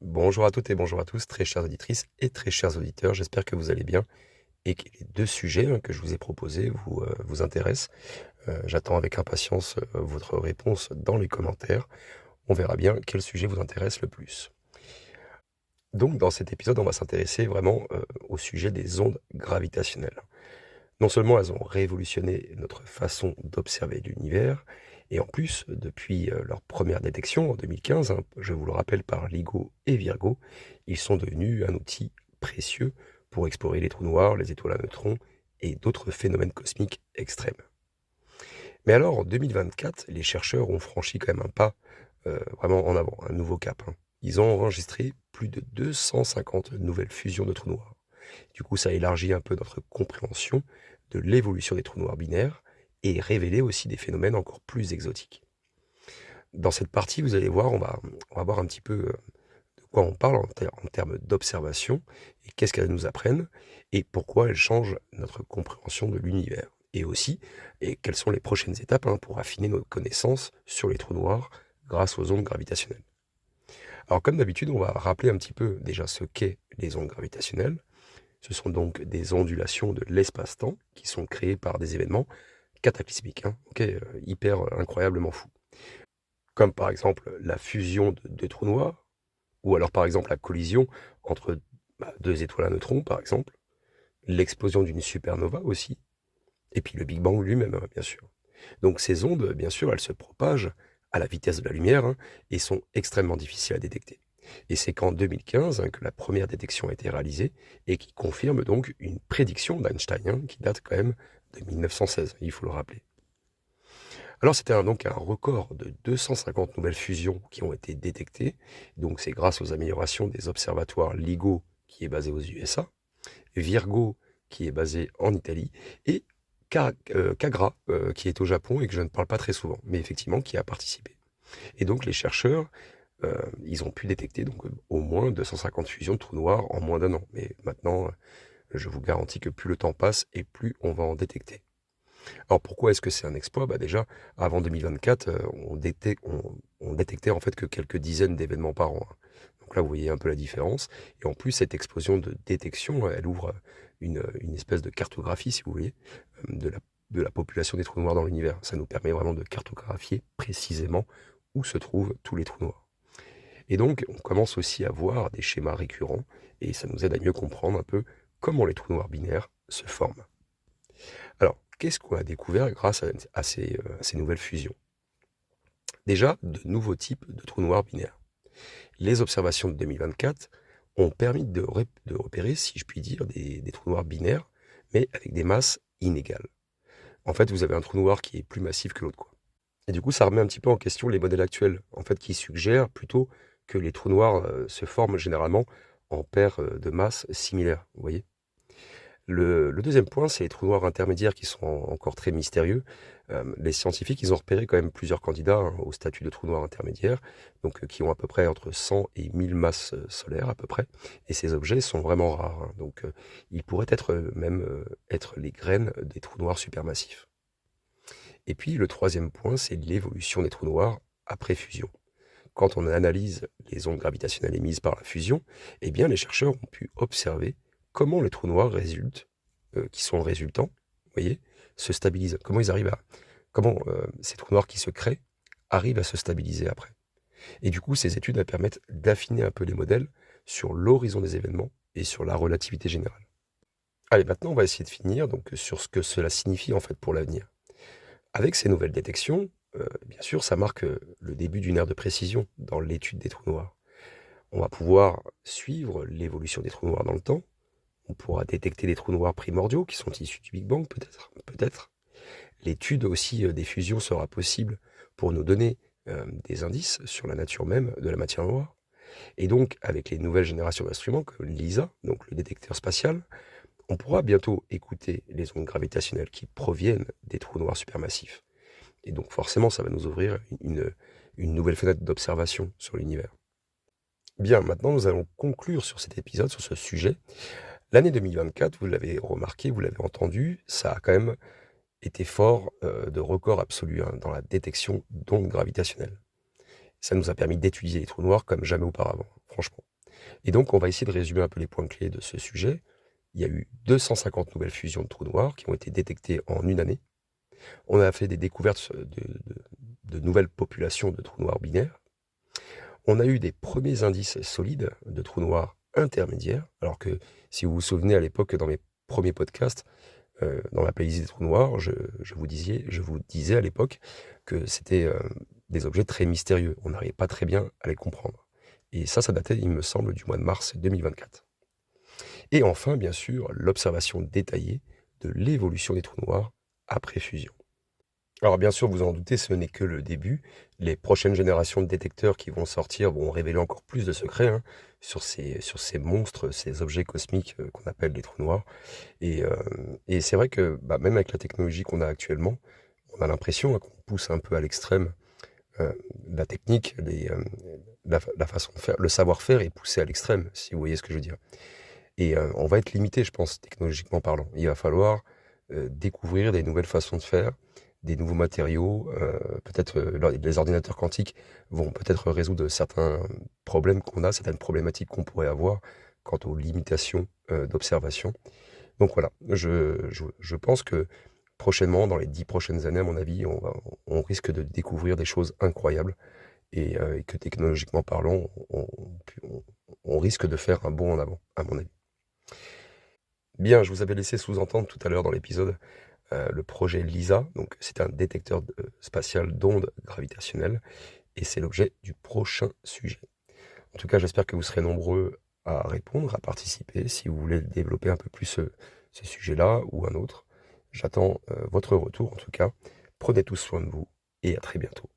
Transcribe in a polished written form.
Bonjour à toutes et bonjour à tous, très chères auditrices et très chers auditeurs. J'espère que vous allez bien et que les deux sujets que je vous ai proposés vous intéressent. J'attends avec impatience votre réponse dans les commentaires. On verra bien quel sujet vous intéresse le plus. Donc, dans cet épisode, on va s'intéresser vraiment au sujet des ondes gravitationnelles. Non seulement elles ont révolutionné notre façon d'observer l'univers, et en plus, depuis leur première détection en 2015, je vous le rappelle par LIGO et Virgo, ils sont devenus un outil précieux pour explorer les trous noirs, les étoiles à neutrons et d'autres phénomènes cosmiques extrêmes. Mais alors, en 2024, les chercheurs ont franchi quand même un pas vraiment en avant, un nouveau cap. Ils ont enregistré plus de 250 nouvelles fusions de trous noirs. Du coup, ça élargit un peu notre compréhension de l'évolution des trous noirs binaires et révéler aussi des phénomènes encore plus exotiques. Dans cette partie, vous allez voir, on va voir un petit peu de quoi on parle en termes d'observation et qu'est-ce qu'elles nous apprennent et pourquoi elles changent notre compréhension de l'univers. Et aussi, et quelles sont les prochaines étapes pour affiner nos connaissances sur les trous noirs grâce aux ondes gravitationnelles. Alors comme d'habitude, on va rappeler un petit peu déjà ce qu'est les ondes gravitationnelles. Ce sont donc des ondulations de l'espace-temps qui sont créées par des événements cataclysmiques, hyper incroyablement fous. Comme par exemple la fusion de deux trous noirs, ou alors par exemple la collision entre deux étoiles à neutrons, par exemple, l'explosion d'une supernova aussi, et puis le Big Bang lui-même, bien sûr. Donc ces ondes, bien sûr, elles se propagent à la vitesse de la lumière et sont extrêmement difficiles à détecter. Et c'est qu'en 2015 que la première détection a été réalisée et qui confirme donc une prédiction d'Einstein qui date quand même de 1916, il faut le rappeler. Alors c'était donc un record de 250 nouvelles fusions qui ont été détectées. Donc c'est grâce aux améliorations des observatoires LIGO qui est basé aux USA, Virgo qui est basé en Italie et Kagra qui est au Japon et que je ne parle pas très souvent, mais effectivement qui a participé. Et donc les chercheurs, ils ont pu détecter donc au moins 250 fusions de trous noirs en moins d'un an. Mais maintenant, je vous garantis que plus le temps passe et plus on va en détecter. Alors pourquoi est-ce que c'est un exploit? Déjà, avant 2024, on détectait en fait que quelques dizaines d'événements par an. Donc là, vous voyez un peu la différence. Et en plus, cette explosion de détection, elle ouvre une espèce de cartographie, si vous voulez, de la population des trous noirs dans l'univers. Ça nous permet vraiment de cartographier précisément où se trouvent tous les trous noirs. Et donc, on commence aussi à voir des schémas récurrents, et ça nous aide à mieux comprendre un peu comment les trous noirs binaires se forment. Alors, qu'est-ce qu'on a découvert grâce à ces nouvelles fusions? Déjà, de nouveaux types de trous noirs binaires. Les observations de 2024 ont permis de repérer, si je puis dire, des trous noirs binaires, mais avec des masses inégales. En fait, vous avez un trou noir qui est plus massif que l'autre, quoi. Et du coup, ça remet un petit peu en question les modèles actuels, en fait, qui suggèrent plutôt que les trous noirs se forment généralement en paires de masses similaires, vous voyez? Le deuxième point, c'est les trous noirs intermédiaires qui sont encore très mystérieux. Les scientifiques, ils ont repéré quand même plusieurs candidats au statut de trou noir intermédiaire, donc qui ont à peu près entre 100 et 1000 masses solaires à peu près. Et ces objets sont vraiment rares, donc ils pourraient être même être les graines des trous noirs supermassifs. Et puis le troisième point, c'est l'évolution des trous noirs après fusion. Quand on analyse les ondes gravitationnelles émises par la fusion, eh bien les chercheurs ont pu observer comment les trous noirs résultent, qui sont résultants, vous voyez, se stabilisent. Comment ces trous noirs qui se créent arrivent à se stabiliser après. Et du coup, ces études elles permettent d'affiner un peu les modèles sur l'horizon des événements et sur la relativité générale. Allez, maintenant on va essayer de finir donc sur ce que cela signifie en fait pour l'avenir. Avec ces nouvelles détections, bien sûr, ça marque le début d'une ère de précision dans l'étude des trous noirs. On va pouvoir suivre l'évolution des trous noirs dans le temps. On pourra détecter des trous noirs primordiaux qui sont issus du Big Bang, peut-être. L'étude aussi des fusions sera possible pour nous donner des indices sur la nature même de la matière noire. Et donc, avec les nouvelles générations d'instruments comme l'ISA, donc le détecteur spatial, on pourra bientôt écouter les ondes gravitationnelles qui proviennent des trous noirs supermassifs. Et donc forcément, ça va nous ouvrir une nouvelle fenêtre d'observation sur l'univers. Bien, maintenant nous allons conclure sur cet épisode, sur ce sujet. L'année 2024, vous l'avez remarqué, vous l'avez entendu, ça a quand même été fort de records absolus dans la détection d'ondes gravitationnelles. Ça nous a permis d'étudier les trous noirs comme jamais auparavant, franchement. Et donc, on va essayer de résumer un peu les points clés de ce sujet. Il y a eu 250 nouvelles fusions de trous noirs qui ont été détectées en une année. On a fait des découvertes de nouvelles populations de trous noirs binaires. On a eu des premiers indices solides de trous noirs intermédiaires, alors que si vous vous souvenez à l'époque, dans mes premiers podcasts, dans la playlist des trous noirs, je vous disais à l'époque que c'était des objets très mystérieux. On n'arrivait pas très bien à les comprendre. Et ça datait, il me semble, du mois de mars 2024. Et enfin, bien sûr, l'observation détaillée de l'évolution des trous noirs après fusion. Alors bien sûr, vous en doutez, ce n'est que le début. Les prochaines générations de détecteurs qui vont sortir vont révéler encore plus de secrets sur ces monstres, ces objets cosmiques qu'on appelle les trous noirs. Et c'est vrai que même avec la technologie qu'on a actuellement, on a l'impression qu'on pousse un peu à l'extrême la technique, la façon de faire, le savoir-faire est poussé à l'extrême, si vous voyez ce que je veux dire. Et on va être limité, je pense, technologiquement parlant. Il va falloir découvrir des nouvelles façons de faire, des nouveaux matériaux. Peut-être les ordinateurs quantiques vont peut-être résoudre certains problèmes qu'on a, certaines problématiques qu'on pourrait avoir quant aux limitations d'observation. Donc voilà, je pense que prochainement, dans les 10 prochaines années, à mon avis, on risque de découvrir des choses incroyables et que technologiquement parlant, on risque de faire un bond en avant, à mon avis. Bien, je vous avais laissé sous-entendre tout à l'heure dans l'épisode le projet LISA, donc c'est un détecteur spatial d'ondes gravitationnelles, et c'est l'objet du prochain sujet. En tout cas, j'espère que vous serez nombreux à répondre, à participer, si vous voulez développer un peu plus ce sujet-là ou un autre. J'attends votre retour en tout cas. Prenez tous soin de vous et à très bientôt.